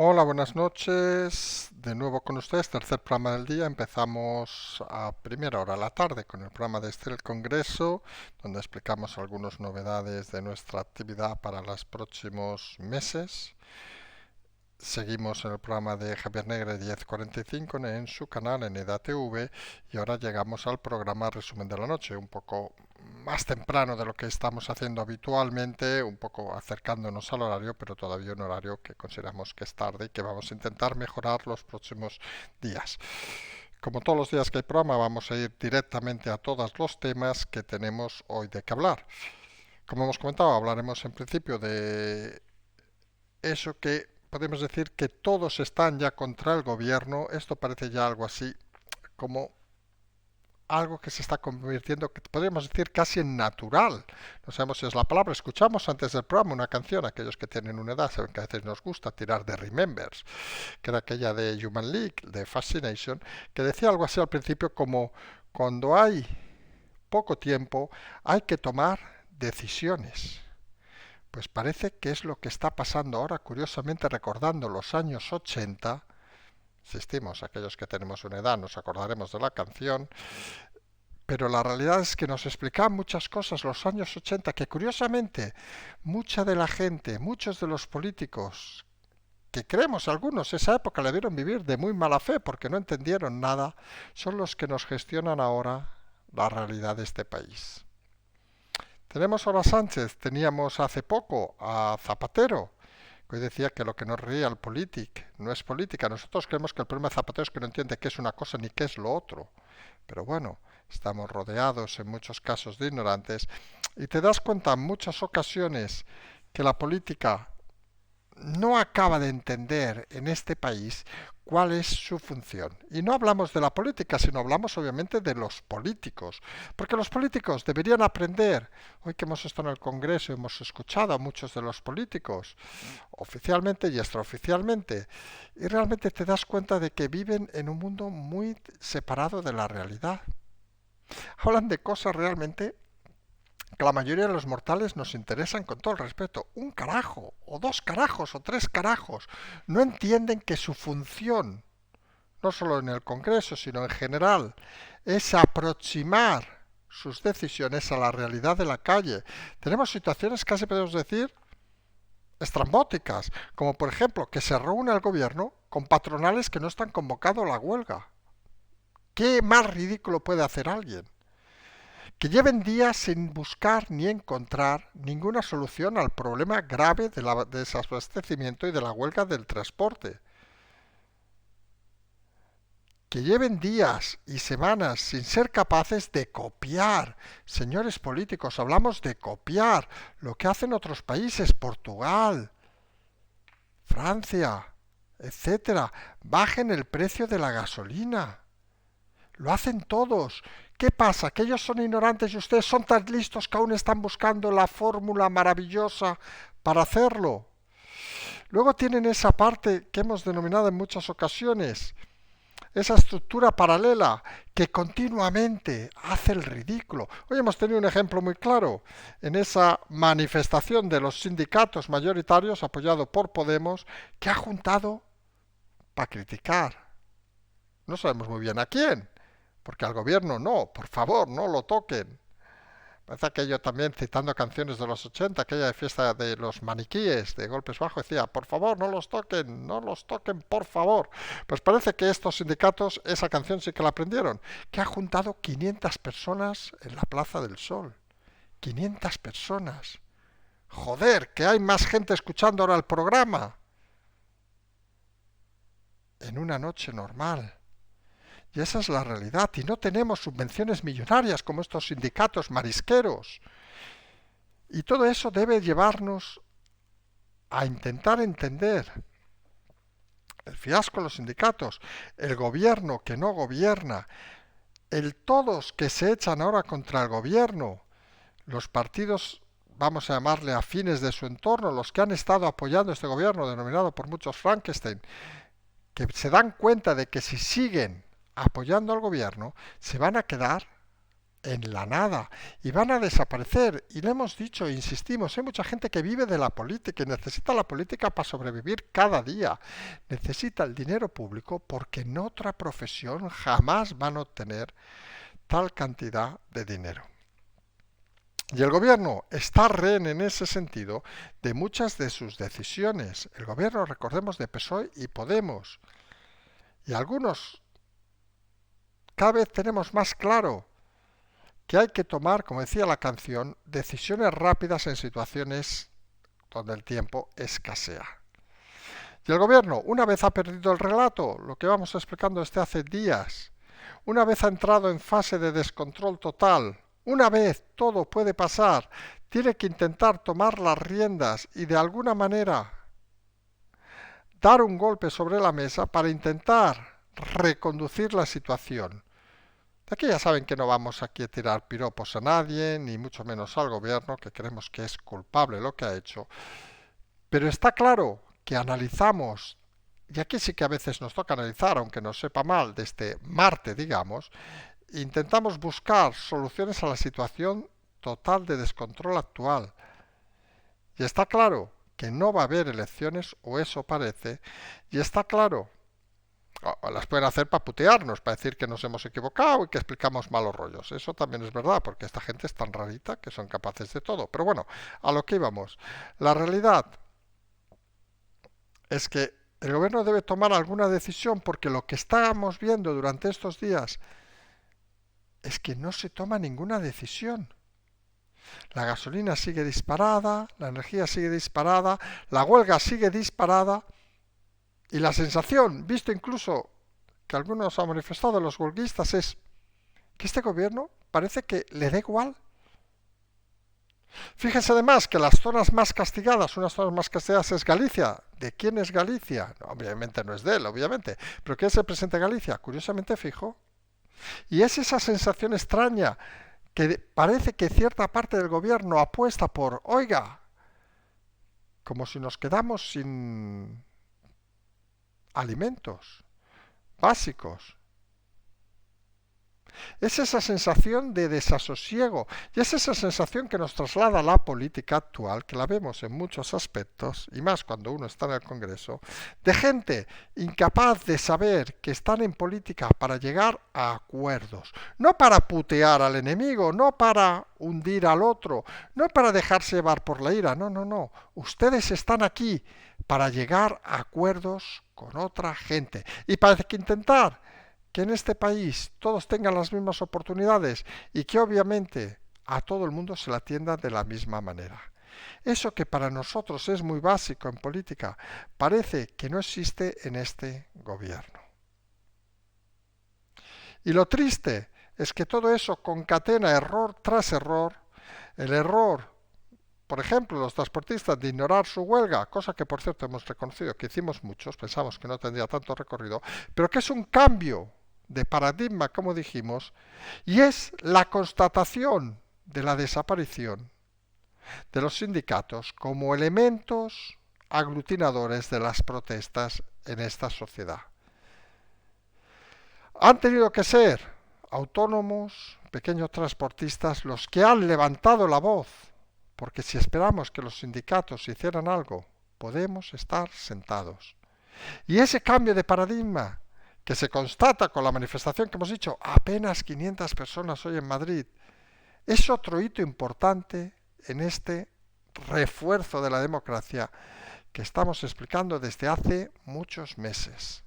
Hola, buenas noches. De nuevo con ustedes, tercer programa del día. Empezamos a primera hora de la tarde con el programa de el Congreso, donde explicamos algunas novedades de nuestra actividad para los próximos meses. Seguimos en el programa de Javier Negre 10:45 en su canal en EDATV y ahora llegamos al programa Resumen de la Noche, un poco más temprano de lo que estamos haciendo habitualmente, un poco acercándonos al horario, pero todavía un horario que consideramos que es tarde y que vamos a intentar mejorar los próximos días. Como todos los días que hay programa, vamos a ir directamente a todos los temas que tenemos hoy de qué hablar. Como hemos comentado, hablaremos en principio de eso que podemos decir que todos están ya contra el gobierno. Esto parece ya algo así como algo que se está convirtiendo, que podríamos decir casi en natural. No sabemos si es la palabra. Escuchamos antes del programa una canción, aquellos que tienen una edad saben que a veces nos gusta tirar de Remembers, que era aquella de Human League, de Fascination, que decía algo así al principio como cuando hay poco tiempo hay que tomar decisiones. Pues parece que es lo que está pasando ahora, curiosamente recordando los años 80. Insistimos, aquellos que tenemos una edad nos acordaremos de la canción, pero la realidad es que nos explicaban muchas cosas los años 80 que curiosamente mucha de la gente, muchos de los políticos que creemos algunos esa época la vieron vivir de muy mala fe porque no entendieron nada, son los que nos gestionan ahora la realidad de este país. Tenemos ahora a Sánchez, teníamos hace poco a Zapatero, que hoy decía que lo que nos ríe al politic no es política. Nosotros creemos que el problema de Zapatero es que no entiende qué es una cosa ni qué es lo otro. Pero bueno, estamos rodeados en muchos casos de ignorantes y te das cuenta en muchas ocasiones que la política no acaba de entender en este país cuál es su función. Y no hablamos de la política, sino hablamos obviamente de los políticos. Porque los políticos deberían aprender, hoy que hemos estado en el Congreso, hemos escuchado a muchos de los políticos, oficialmente y extraoficialmente, y realmente te das cuenta de que viven en un mundo muy separado de la realidad. Hablan de cosas realmente que la mayoría de los mortales nos interesan con todo el respeto. Un carajo, o dos carajos, o tres carajos. No entienden que su función, no solo en el Congreso, sino en general, es aproximar sus decisiones a la realidad de la calle. Tenemos situaciones, casi podemos decir, estrambóticas, como por ejemplo que se reúne el gobierno con patronales que no están convocados a la huelga. ¿Qué más ridículo puede hacer alguien? Que lleven días sin buscar ni encontrar ninguna solución al problema grave del desabastecimiento y de la huelga del transporte. Que lleven días y semanas sin ser capaces de copiar. Señores políticos, hablamos de copiar lo que hacen otros países, Portugal, Francia, etcétera. Bajen el precio de la gasolina. Lo hacen todos. ¿Qué pasa? ¿Que ellos son ignorantes y ustedes son tan listos que aún están buscando la fórmula maravillosa para hacerlo? Luego tienen esa parte que hemos denominado en muchas ocasiones, esa estructura paralela que continuamente hace el ridículo. Hoy hemos tenido un ejemplo muy claro en esa manifestación de los sindicatos mayoritarios apoyado por Podemos que ha juntado para criticar. No sabemos muy bien a quién, porque al gobierno no, por favor, no lo toquen. Parece aquello también citando canciones de los 80, aquella de fiesta de los maniquíes, de golpes bajos, decía, por favor, no los toquen, por favor. Pues parece que estos sindicatos, esa canción sí que la aprendieron, que ha juntado 500 personas en la Plaza del Sol. 500 personas. Joder, que hay más gente escuchando ahora el programa. En una noche normal. Y esa es la realidad. Y no tenemos subvenciones millonarias como estos sindicatos marisqueros. Y todo eso debe llevarnos a intentar entender el fiasco de los sindicatos, el gobierno que no gobierna, el todos que se echan ahora contra el gobierno, los partidos, vamos a llamarle afines de su entorno, los que han estado apoyando este gobierno, denominado por muchos Frankenstein, que se dan cuenta de que si siguen apoyando al gobierno, se van a quedar en la nada y van a desaparecer. Y lo hemos dicho e insistimos, hay mucha gente que vive de la política y necesita la política para sobrevivir cada día. Necesita el dinero público porque en otra profesión jamás van a obtener tal cantidad de dinero. Y el gobierno está rehén en ese sentido de muchas de sus decisiones. El gobierno, recordemos, de PSOE y Podemos. Y algunos cada vez tenemos más claro que hay que tomar, como decía la canción, decisiones rápidas en situaciones donde el tiempo escasea. Y el gobierno, una vez ha perdido el relato, lo que vamos explicando desde hace días, una vez ha entrado en fase de descontrol total, una vez todo puede pasar, tiene que intentar tomar las riendas y de alguna manera dar un golpe sobre la mesa para intentar reconducir la situación. De aquí ya saben que no vamos aquí a tirar piropos a nadie, ni mucho menos al gobierno, que creemos que es culpable lo que ha hecho. Pero está claro que analizamos, y aquí sí que a veces nos toca analizar, aunque nos sepa mal, desde Marte, digamos, intentamos buscar soluciones a la situación total de descontrol actual. Y está claro que no va a haber elecciones, o eso parece, y está claro, las pueden hacer para putearnos, para decir que nos hemos equivocado y que explicamos malos rollos. Eso también es verdad, porque esta gente es tan rarita que son capaces de todo. Pero bueno, a lo que íbamos. La realidad es que el gobierno debe tomar alguna decisión, porque lo que estábamos viendo durante estos días es que no se toma ninguna decisión. La gasolina sigue disparada, la energía sigue disparada, la huelga sigue disparada. Y la sensación, visto incluso que algunos han manifestado los huelguistas, es que este gobierno parece que le da igual. Fíjense además que las zonas más castigadas, unas zonas más castigadas es Galicia. ¿De quién es Galicia? No, obviamente no es de él, obviamente. ¿Pero quién es el presidente de Galicia? Curiosamente fijo. Y es esa sensación extraña que parece que cierta parte del gobierno apuesta por, oiga, como si nos quedamos sin alimentos básicos. Es esa sensación de desasosiego y es esa sensación que nos traslada la política actual, que la vemos en muchos aspectos, y más cuando uno está en el Congreso, de gente incapaz de saber que están en política para llegar a acuerdos, no para putear al enemigo, no para hundir al otro, no para dejarse llevar por la ira, no, no, no. Ustedes están aquí para llegar a acuerdos con otra gente y para intentar que en este país todos tengan las mismas oportunidades y que obviamente a todo el mundo se le atienda de la misma manera. Eso que para nosotros es muy básico en política, parece que no existe en este gobierno. Y lo triste es que todo eso concatena error tras error, el error, por ejemplo, los transportistas de ignorar su huelga, cosa que por cierto hemos reconocido que hicimos muchos, pensamos que no tendría tanto recorrido, pero que es un cambio de paradigma, como dijimos, y es la constatación de la desaparición de los sindicatos como elementos aglutinadores de las protestas en esta sociedad. Han tenido que ser autónomos, pequeños transportistas, los que han levantado la voz, porque si esperamos que los sindicatos hicieran algo, podemos estar sentados. Y ese cambio de paradigma que se constata con la manifestación que hemos dicho, apenas 500 personas hoy en Madrid, es otro hito importante en este refuerzo de la democracia que estamos explicando desde hace muchos meses.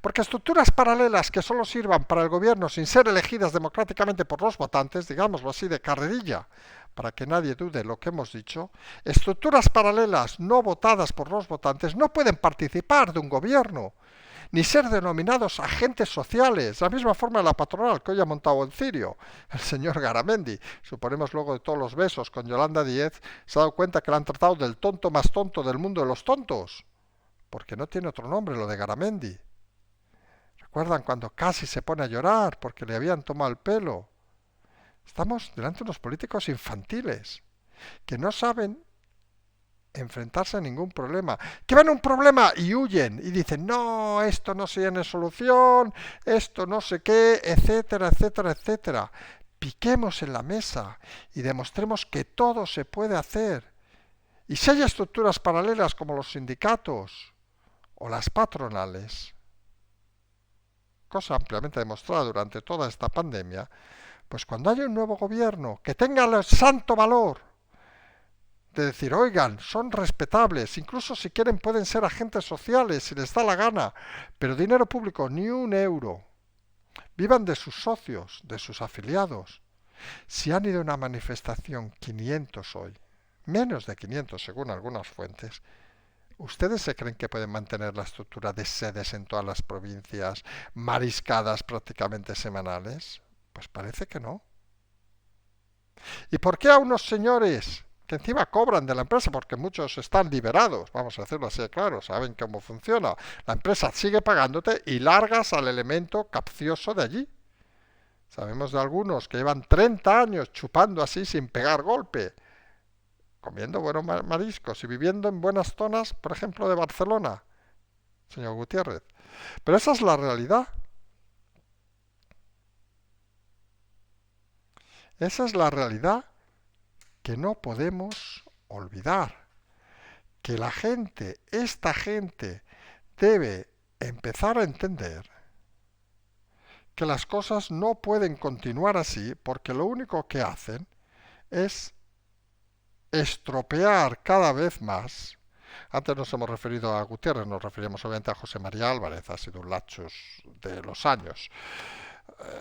Porque estructuras paralelas que solo sirvan para el gobierno sin ser elegidas democráticamente por los votantes, digámoslo así de carrerilla, para que nadie dude lo que hemos dicho, estructuras paralelas no votadas por los votantes no pueden participar de un gobierno, ni ser denominados agentes sociales, de la misma forma de la patronal que hoy ha montado en Cirio, el señor Garamendi. Suponemos luego de todos los besos con Yolanda Díez, se ha dado cuenta que la han tratado del tonto más tonto del mundo de los tontos, porque no tiene otro nombre lo de Garamendi. ¿Recuerdan cuando casi se pone a llorar porque le habían tomado el pelo? Estamos delante de unos políticos infantiles que no saben enfrentarse a ningún problema, que ven un problema y huyen y dicen, no, esto no tiene solución, esto no sé qué, etcétera, etcétera, etcétera. piquemos en la mesa y demostremos que todo se puede hacer. Y si hay estructuras paralelas como los sindicatos o las patronales, cosa ampliamente demostrada durante toda esta pandemia, pues cuando haya un nuevo gobierno que tenga el santo valor de decir, oigan, son respetables, incluso si quieren pueden ser agentes sociales, si les da la gana, pero dinero público, ni un euro. Vivan de sus socios, de sus afiliados. Si han ido a una manifestación 500 hoy, menos de 500 según algunas fuentes, ¿ustedes se creen que pueden mantener la estructura de sedes en todas las provincias, mariscadas prácticamente semanales? Pues parece que no. ¿Y por qué a unos señores que encima cobran de la empresa, porque muchos están liberados, vamos a decirlo así de claro, saben cómo funciona, la empresa sigue pagándote y largas al elemento capcioso de allí? Sabemos de algunos que llevan 30 años chupando así sin pegar golpe, comiendo buenos mariscos y viviendo en buenas zonas, por ejemplo, de Barcelona, señor Gutiérrez. Pero esa es la realidad. Esa es la realidad que no podemos olvidar. Que la gente, esta gente, debe empezar a entender que las cosas no pueden continuar así porque lo único que hacen es estropear cada vez más. Antes nos hemos referido a Gutiérrez, nos referimos obviamente a José María Álvarez, ha sido un lapsus de los años.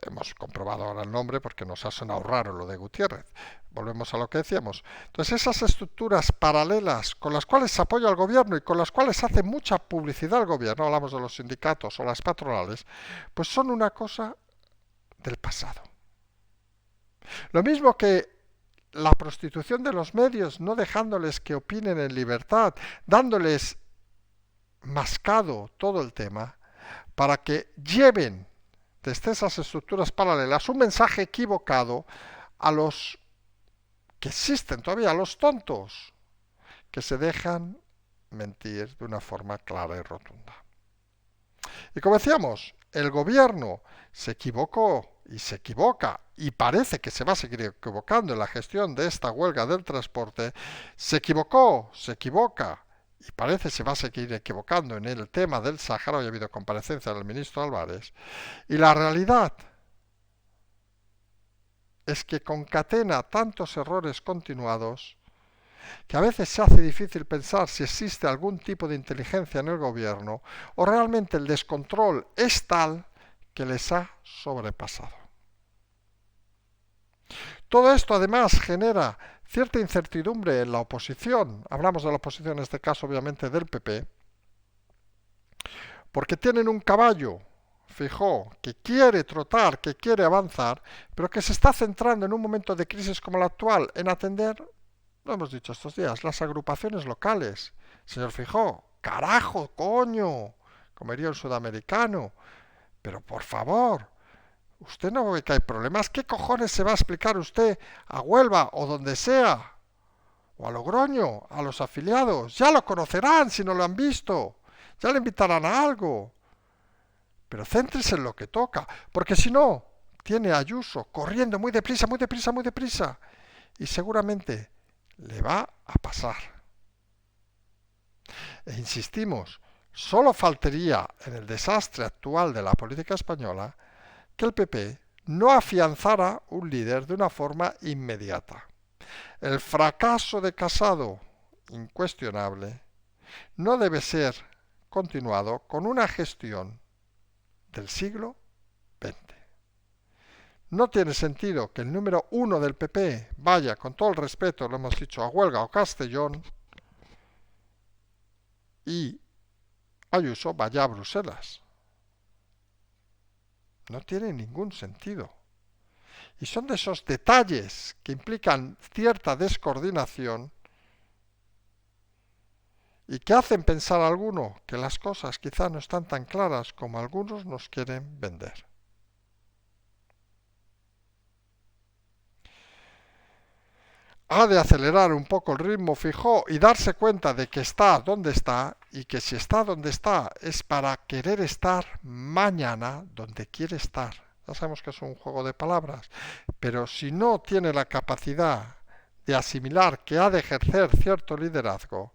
Hemos comprobado ahora el nombre porque nos ha sonado raro lo de Gutiérrez. Volvemos a lo que decíamos. Entonces esas estructuras paralelas con las cuales se apoya al gobierno y con las cuales hace mucha publicidad el gobierno, hablamos de los sindicatos o las patronales, pues son una cosa del pasado. Lo mismo que la prostitución de los medios, no dejándoles que opinen en libertad, dándoles mascado todo el tema, para que lleven desde esas estructuras paralelas un mensaje equivocado a los que existen todavía, a los tontos, que se dejan mentir de una forma clara y rotunda. Y como decíamos, el gobierno se equivocó y se equivoca y parece que se va a seguir equivocando en la gestión de esta huelga del transporte, se equivocó, se equivoca y parece se va a seguir equivocando en el tema del Sáhara. Hoy ha habido comparecencia del ministro Álvarez. Y la realidad es que concatena tantos errores continuados que a veces se hace difícil pensar si existe algún tipo de inteligencia en el gobierno o realmente el descontrol es tal que les ha sobrepasado. Todo esto además genera cierta incertidumbre en la oposición. Hablamos de la oposición en este caso obviamente del PP, porque tienen un caballo, Feijóo, que quiere trotar, que quiere avanzar, pero que se está centrando en un momento de crisis como el actual en atender, lo hemos dicho estos días, las agrupaciones locales. Señor Feijóo, carajo, coño, como diría un sudamericano, pero por favor, usted no ve que hay problemas. ¿Qué cojones se va a explicar usted a Huelva o donde sea? O a Logroño, a los afiliados. Ya lo conocerán si no lo han visto. Ya le invitarán a algo. Pero céntrese en lo que toca. Porque si no, tiene a Ayuso corriendo muy deprisa, muy deprisa, muy deprisa. Y seguramente le va a pasar. E insistimos, solo faltaría en el desastre actual de la política española que el PP no afianzara un líder de una forma inmediata. El fracaso de Casado, incuestionable, no debe ser continuado con una gestión del siglo XX. No tiene sentido que el número uno del PP vaya, con todo el respeto, lo hemos dicho, a Huelga o Castellón y Ayuso vaya a Bruselas. No tiene ningún sentido. Y son de esos detalles que implican cierta descoordinación y que hacen pensar a alguno que las cosas quizá no están tan claras como algunos nos quieren vender. Ha de acelerar un poco el ritmo Feijóo y darse cuenta de que está donde está y que si está donde está es para querer estar mañana donde quiere estar, Ya sabemos que es un juego de palabras, pero si no tiene la capacidad de asimilar que ha de ejercer cierto liderazgo,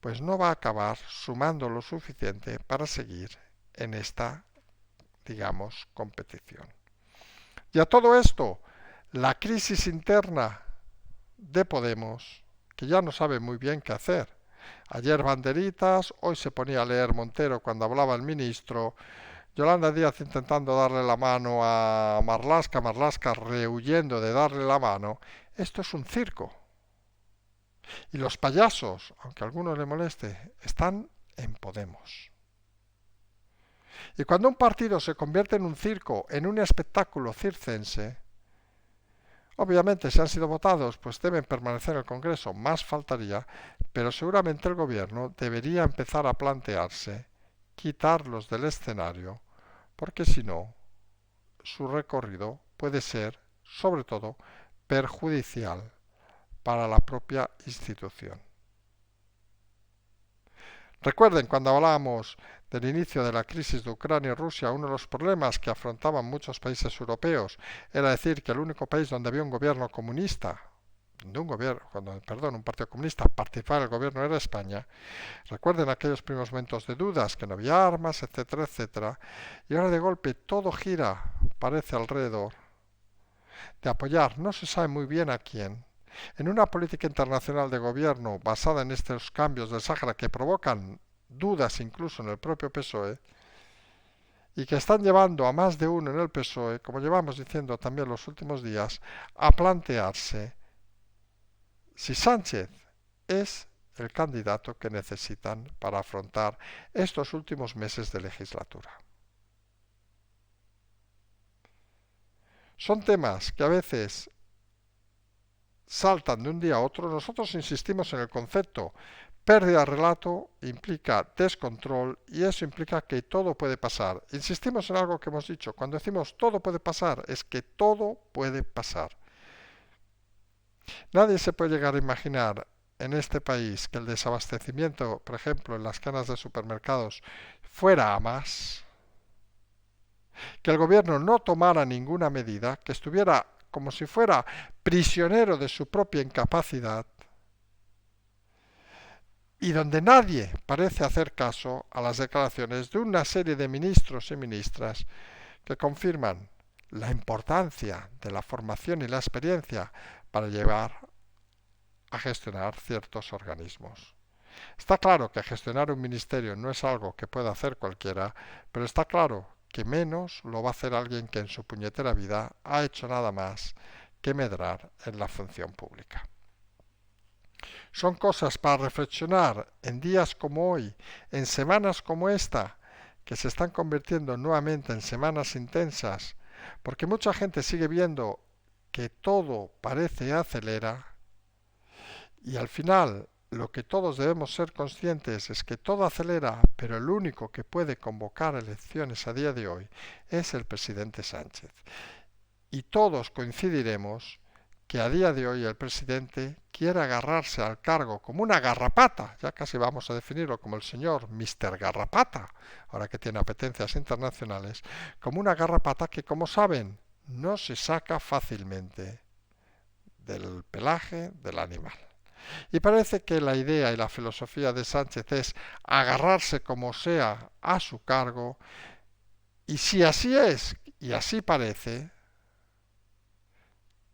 pues no va a acabar sumando lo suficiente para seguir en esta, digamos, competición. Y a todo esto, la crisis interna de Podemos, que ya no sabe muy bien qué hacer. Ayer banderitas, hoy se ponía a leer Montero cuando hablaba el ministro, Yolanda Díaz intentando darle la mano a Marlaska, Marlaska rehuyendo de darle la mano. Esto es un circo. Y los payasos, aunque a algunos le moleste, están en Podemos. Y cuando un partido se convierte en un circo, en un espectáculo circense, obviamente si han sido votados, pues deben permanecer en el Congreso, más faltaría, pero seguramente el gobierno debería empezar a plantearse quitarlos del escenario, porque si no, su recorrido puede ser, sobre todo, perjudicial para la propia institución. Recuerden, cuando hablábamos del inicio de la crisis de Ucrania y Rusia, uno de los problemas que afrontaban muchos países europeos era decir que el único país donde había un gobierno comunista, un partido comunista participaba en el gobierno era España. Recuerden aquellos primeros momentos de dudas, que no había armas, etcétera, etcétera. Y ahora de golpe todo gira, parece alrededor de apoyar, no se sabe muy bien a quién, en una política internacional de gobierno basada en estos cambios del Sáhara que provocan dudas incluso en el propio PSOE y que están llevando a más de uno en el PSOE, como llevamos diciendo también los últimos días, a plantearse si Sánchez es el candidato que necesitan para afrontar estos últimos meses de legislatura. Son temas que a veces saltan de un día a otro. Nosotros insistimos en el concepto. Pérdida de relato implica descontrol y eso implica que todo puede pasar. Insistimos en algo que hemos dicho. Cuando decimos todo puede pasar, es que todo puede pasar. Nadie se puede llegar a imaginar en este país que el desabastecimiento, por ejemplo, en las cadenas de supermercados, fuera a más, que el gobierno no tomara ninguna medida, que estuviera como si fuera prisionero de su propia incapacidad, y donde nadie parece hacer caso a las declaraciones de una serie de ministros y ministras que confirman la importancia de la formación y la experiencia para llevar a gestionar ciertos organismos. Está claro que gestionar un ministerio no es algo que pueda hacer cualquiera, pero está claro que menos lo va a hacer alguien que en su puñetera vida ha hecho nada más que medrar en la función pública. Son cosas para reflexionar en días como hoy, en semanas como esta, que se están convirtiendo nuevamente en semanas intensas, porque mucha gente sigue viendo que todo parece acelera y al final lo que todos debemos ser conscientes es que todo acelera, pero el único que puede convocar elecciones a día de hoy es el presidente Sánchez. Y todos coincidiremos que a día de hoy el presidente quiere agarrarse al cargo como una garrapata, ya casi vamos a definirlo como el señor Mr. Garrapata, ahora que tiene apetencias internacionales, como una garrapata que, como saben, no se saca fácilmente del pelaje del animal. Y parece que la idea y la filosofía de Sánchez es agarrarse como sea a su cargo, y si así es y así parece,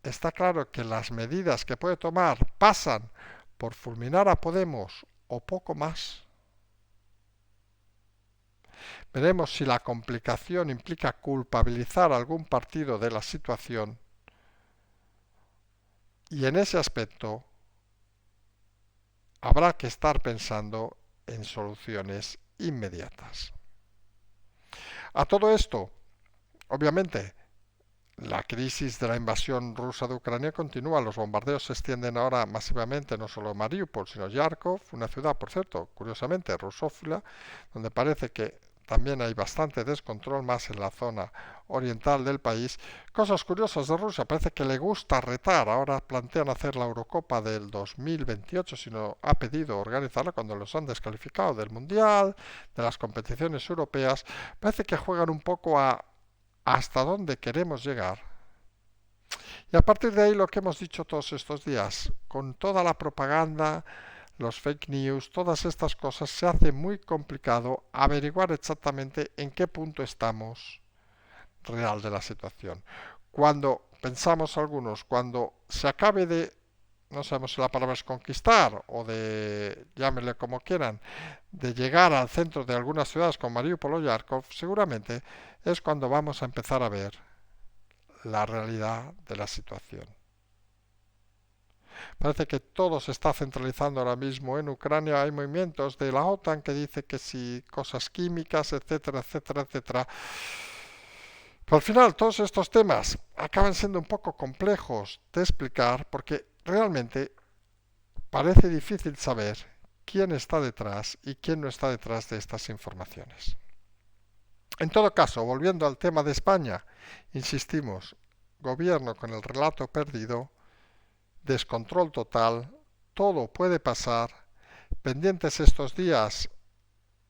está claro que las medidas que puede tomar pasan por fulminar a Podemos o poco más. Veremos si la complicación implica culpabilizar a algún partido de la situación y en ese aspecto habrá que estar pensando en soluciones inmediatas. A todo esto, obviamente, la crisis de la invasión rusa de Ucrania continúa. Los bombardeos se extienden ahora masivamente, no solo en Mariupol, sino en Kharkov, una ciudad, por cierto, curiosamente rusófila, donde parece que también hay bastante descontrol más en la zona oriental del país. Cosas curiosas de Rusia, parece que le gusta retar. Ahora plantean hacer la Eurocopa del 2028, sino ha pedido organizarla cuando los han descalificado del Mundial, de las competiciones europeas. Parece que juegan un poco a hasta dónde queremos llegar. Y a partir de ahí lo que hemos dicho todos estos días, con toda la propaganda, los fake news, todas estas cosas, se hace muy complicado averiguar exactamente en qué punto estamos real de la situación. Cuando pensamos algunos, cuando se acabe de, no sabemos si la palabra es conquistar o de, llámenle como quieran, de llegar al centro de algunas ciudades como Mariupol o Yarkov, seguramente es cuando vamos a empezar a ver la realidad de la situación. Parece que todo se está centralizando ahora mismo en Ucrania. Hay movimientos de la OTAN que dice que si cosas químicas, etcétera, etcétera, etcétera. Pero al final todos estos temas acaban siendo un poco complejos de explicar porque realmente parece difícil saber quién está detrás y quién no está detrás de estas informaciones. En todo caso, volviendo al tema de España, insistimos, gobierno con el relato perdido, descontrol total, todo puede pasar, pendientes estos días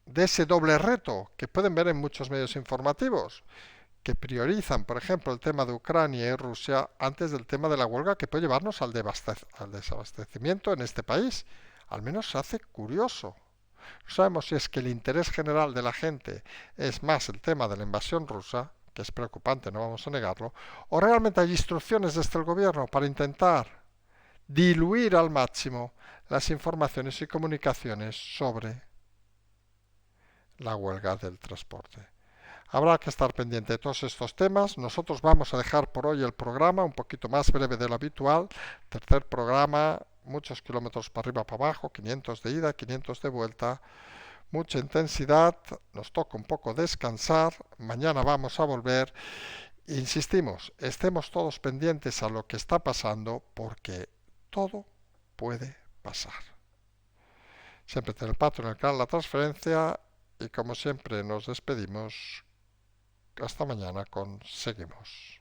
de ese doble reto que pueden ver en muchos medios informativos, que priorizan, por ejemplo, el tema de Ucrania y Rusia antes del tema de la huelga que puede llevarnos al desabastecimiento en este país. Al menos se hace curioso. No sabemos si es que el interés general de la gente es más el tema de la invasión rusa, que es preocupante, no vamos a negarlo, o realmente hay instrucciones desde el gobierno para intentar diluir al máximo las informaciones y comunicaciones sobre la huelga del transporte. Habrá que estar pendiente de todos estos temas. Nosotros vamos a dejar por hoy el programa un poquito más breve de lo habitual. Tercer programa, muchos kilómetros para arriba, para abajo, 500 de ida, 500 de vuelta. Mucha intensidad, nos toca un poco descansar. Mañana vamos a volver. Insistimos, estemos todos pendientes a lo que está pasando porque todo puede pasar. Siempre Telepato en el canal La Transferencia y como siempre nos despedimos hasta mañana con Seguimos.